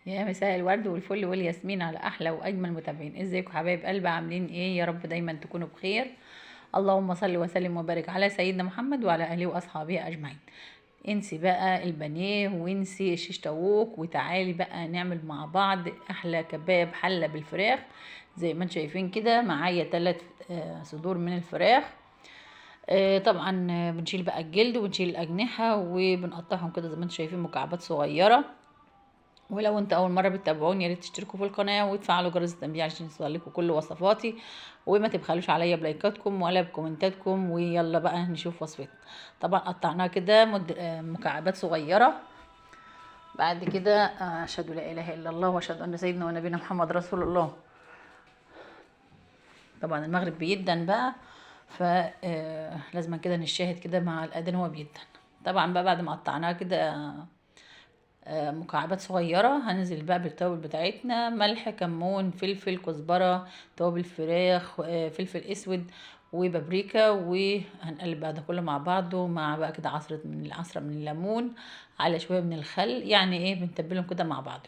يا مساء الورد والفل والياسمين على احلى واجمل متابعين. ازيكم حبايب قلبي؟ عاملين ايه؟ يا رب دايما تكونوا بخير. اللهم صل وسلم وبارك على سيدنا محمد وعلى اله واصحابه اجمعين. انسي بقى البانيه وانسي الشيش طاووق وتعالي بقى نعمل مع بعض احلى كباب حله بالفراخ. زي ما انتم شايفين كده معايا 3 صدور من الفراخ. طبعا بنشيل بقى الجلد ونشيل الاجنحه وبنقطعهم كده زي ما انتم شايفين مكعبات صغيره. ولو انت اول مره بتتابعوني يا ريت تشتركوا في القناه وتفعلوا جرس التنبيه عشان يوصلكوا كل وصفاتي. وما تبخلوش عليا بلايكاتكم ولا بكومنتاتكم. ويلا بقى نشوف وصفتنا. طبعا قطعناها كده مكعبات صغيره. بعد كده اشهد لا اله الا الله واشهد ان سيدنا ونبينا محمد رسول الله. طبعا المغرب بيدن بقى، فلازم كده نشاهد كده مع الاذان وهو بيدن. طبعا بقى بعد ما قطعناها كده مكعبات صغيرة، هننزل بقى بالتوابل بتاعتنا: ملح، كمون، فلفل، كزبرة، توابل فراخ، فلفل اسود وبابريكا. وهنقلب بقى ده كله مع بعضه، مع بقى كده عصرة من الليمون على شوية من الخل. يعني ايه، بنتبلهم كده مع بعض.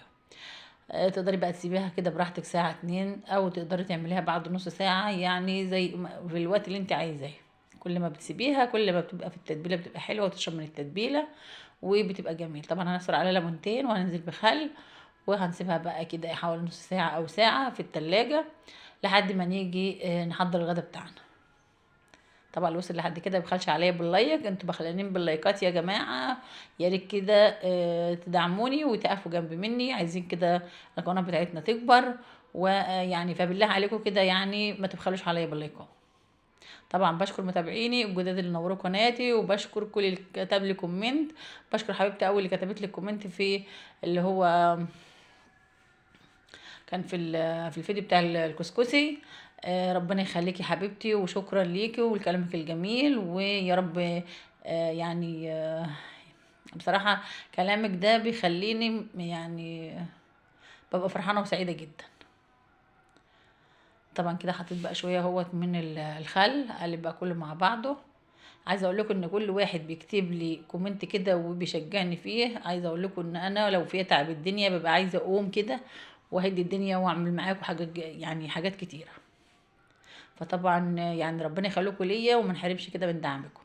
تقدري بقى تسيبيها كده براحتك ساعة 2، او تقدري تعمليها بعد نص ساعة، يعني زي في الوقت اللي انت عايزاه. كل ما بتسيبيها كل ما بتبقى في التتبيلة بتبقى حلوة وتشرب من التتبيلة وبتبقى جميل. طبعا هنعصر عليها ليمونتين وهننزل بخل وهنسيبها بقى كده حوالي نص ساعة او ساعة في التلاجة لحد ما نيجي نحضر الغدا بتاعنا. طبعا اللي وصل لحد كده بخلش عليا باللايك، انتوا بخلانين باللايكات يا جماعه. يا ريت كده تدعموني وتقفوا جنب مني، عايزين كده القناه بتاعتنا تكبر. ويعني فبالله عليكم كده يعني ما تبخلوش عليا باللايكات. طبعا بشكر متابعيني الجداد اللي نوروا قناتي، وبشكر كل اللي كتب لي كومنت. بشكر حبيبتي اول اللي كتبت لي كومنت في اللي هو كان في الفيديو بتاع الكسكسي. ربنا يخليكي حبيبتي وشكرا ليكي ولكلامك الجميل، ويا رب يعني بصراحة كلامك ده بيخليني يعني ببقى فرحانة وسعيدة جدا. طبعا كده حطيت بقى شوية اهوت من الخل، اقلب بقى كله مع بعضه. عايزه اقول لكم ان كل واحد بيكتب لي كومنت كده وبيشجعني فيه. عايزه اقول لكم ان انا لو فيها تعب الدنيا ببقى عايزه اقوم كده واهدي الدنيا واعمل معاكم حاجات، يعني حاجات كتيره. فطبعا يعني ربنا يخليكم ليا وما نحرمش كده من دعمكم.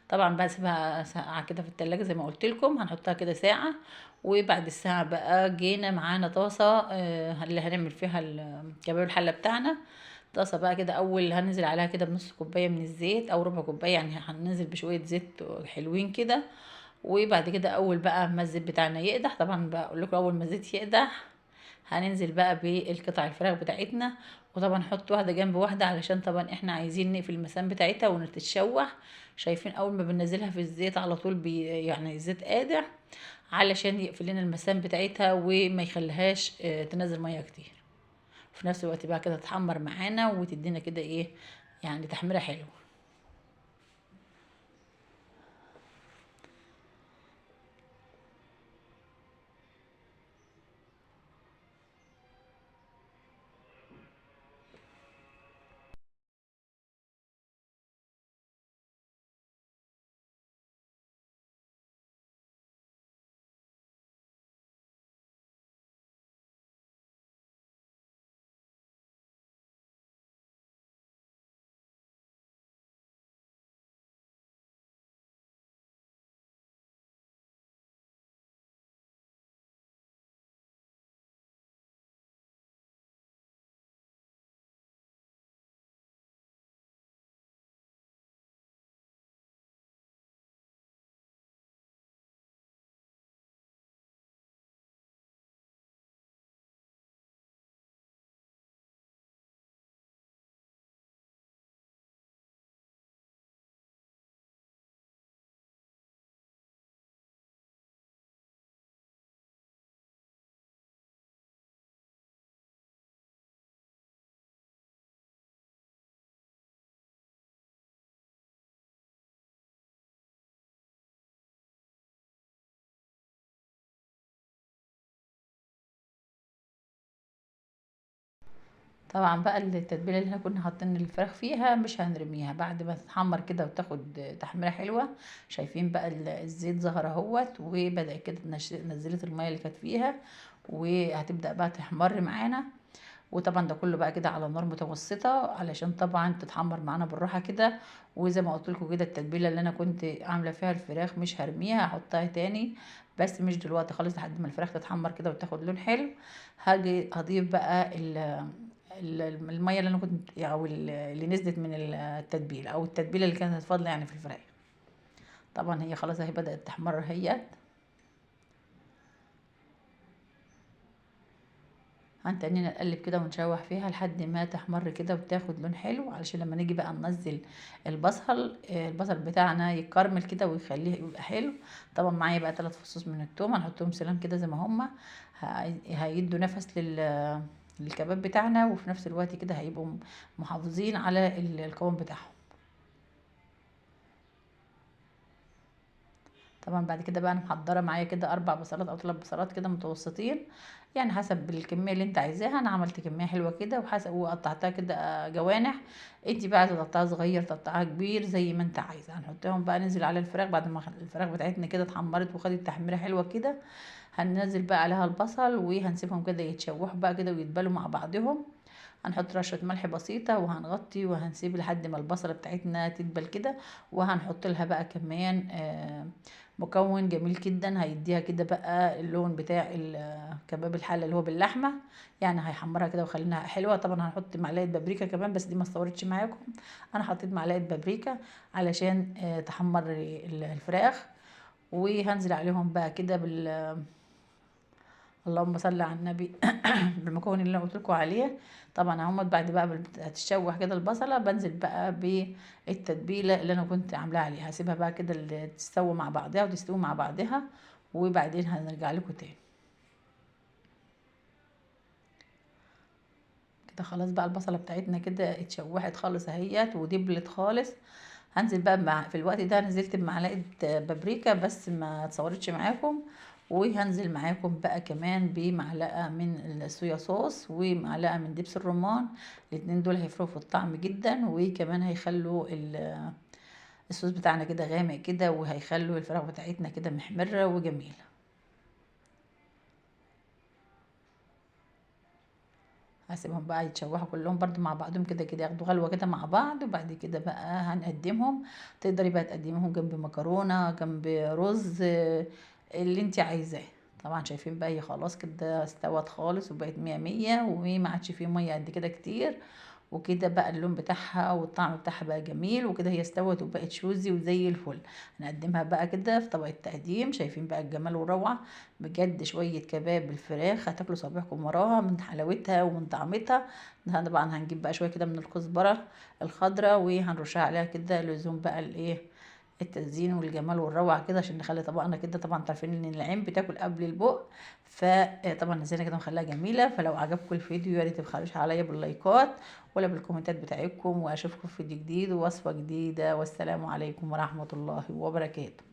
طبعا بقى سيبها ساعه كده في التلاجة زي ما قلت لكم، هنحطها كده ساعه. وبعد الساعه بقى جينا معانا طاسه اللي هنعمل فيها كباب الحله بتاعنا. طاسه بقى كده، اول هننزل عليها كده بنص كوبايه من الزيت او ربع كوبايه، يعني هننزل بشويه زيت حلوين كده. وبعد كده اول بقى ما الزيت بتاعنا يقدح، طبعا بقول لكم اول ما الزيت يقدح هننزل بقى بالقطع الفراخ بتاعتنا. وطبعا نحط واحده جنب واحده علشان طبعا احنا عايزين نقفل المسام بتاعتها ونتشوح. شايفين اول ما بننزلها في الزيت على طول يعني الزيت قادح علشان يقفل لنا المسام بتاعتها وما يخليهاش تنزل ميه كتير. وفي نفس الوقت بقى كده تحمر معانا وتدينا كده ايه، يعني تحميره حلوه. طبعا بقى التتبيله اللي احنا كنا حاطين الفراخ فيها مش هنرميها بعد ما تتحمر كده وتاخد تحميره حلوه. شايفين بقى الزيت ظهر اهوت وبدأ كده نزلت الميه اللي كانت فيها. وهتبدأ بقى تحمر معانا. وطبعا ده كله بقى كده على نار متوسطة علشان طبعا تتحمر معانا بالراحة كده. وزي ما قلت لكم كده التتبيلة اللي انا كنت عاملة فيها الفراخ مش هرميها، هحطها تاني بس مش دلوقتي خالص لحد ما الفراخ تتحمر كده وتاخد لون حلو. هاجي اضيف بقى المية اللي انا كنت او اللي نزلت من التتبيلة او التتبيلة اللي كانت فاضلة يعني في الفراخ. طبعا هي خلاص اهي بدأت تحمر اهي. هنتنينا نقلب كده ونشوح فيها لحد ما تحمر كده وتاخد لون حلو، علشان لما نيجي بقى ننزل البصل، البصل بتاعنا يكرمل كده ويخليه يبقى حلو. طبعا معايا بقى 3 فصوص من الثوم هنحطهم سلام كده زي ما هما، هيدوا نفس للكباب بتاعنا، وفي نفس الوقت كده هيبقوا محافظين على القوام بتاعهم. طبعا بعد كده بقى انا محضره معايا كده 4 بصلات او 3 بصلات كده متوسطين، يعني حسب الكميه اللي انت عايزاها. انا عملت كميه حلوه كده وحسب وقطعتها كده جوانح. انت بقى عايزه تقطعها صغير تقطعها كبير زي ما انت عايزه. هنحطهم بقى ننزل على الفراخ بعد ما الفراخ بتاعتنا كده اتحمرت وخدت تحميره حلوه كده. هننزل بقى عليها البصل وهنسيبهم كده يتشوحوا بقى كده ويتبلوا مع بعضهم. هنحط رشة ملح بسيطة وهنغطي وهنسيب لحد ما البصلة بتاعتنا تدبل كده. وهنحط لها بقى كمان مكون جميل جدا هيديها كده بقى اللون بتاع كباب الحلة اللي هو باللحمة، يعني هيحمرها كده ويخليها حلوة. طبعا هنحط معلقة بابريكا كمان بس دي ما استورتش معاكم. انا حطيت معلقة بابريكا علشان تحمر الفراخ. وهنزل عليهم بقى كده اللهم صل على النبي بالمكون اللي انا قلت لكم عليه. طبعا اهو بعد بقى هتتشوح كده البصله بنزل بقى بالتتبيله اللي انا كنت عاملاها عليها، هسيبها بقى كده اللي تستوي مع بعضها وتستوي مع بعضها، وبعدين هنرجع لكم تاني. كده خلاص بقى البصله بتاعتنا كده اتشوحت خالص اهيت ودبلت خالص. هنزل بقى في الوقت ده نزلت بمعلقه بابريكا بس ما اتصورتش معاكم. وهنزل معاكم بقى كمان بمعلقه من الصويا صوص ومعلقه من دبس الرمان. الاتنين دول هيفرقوا في الطعم جدا، وكمان هيخلوا الصوص بتاعنا كده غامق كده، وهيخلوا الفراخ بتاعتنا كده محمره وجميله. هسيبهم بقى يتشوحوا كلهم برضو مع بعضهم كده كده ياخدوا غلوة كده مع بعض، وبعد كده بقى هنقدمهم. تقدري بقى تقدميهم جنب مكرونة جنب رز اللي انت عايزاه. طبعا شايفين بقى هي خلاص كده استوت خالص وبقت مية مية وما عادش فيه مية قد كده كتير. وكده بقى اللون بتاعها والطعم بتاعها بقى جميل، وكده هي استوت وبقت شوزي وزي الفل. هنقدمها بقى كده في طبق التقديم. شايفين بقى الجمال والروعة بجد. شوية كباب بالفراخ هتاكلوا صباحكم وراها من حلاوتها ومن طعمتها. طبعا هنجيب بقى شوية كده من الكزبرة الخضراء وهنرشها عليها كده لزوم بقى الايه التزيين والجمال والروعة كده، عشان نخلي طبقنا كده. طبعا تعرفين ان العين بتاكل قبل البق، فطبعا نزلنا كده نخليها جميلة. فلو عجبكم الفيديو يا ريت تبخلوش عليا باللايكات ولا بالكومنتات بتاعتكم، واشوفكم في فيديو جديد ووصفة جديدة، والسلام عليكم ورحمة الله وبركاته.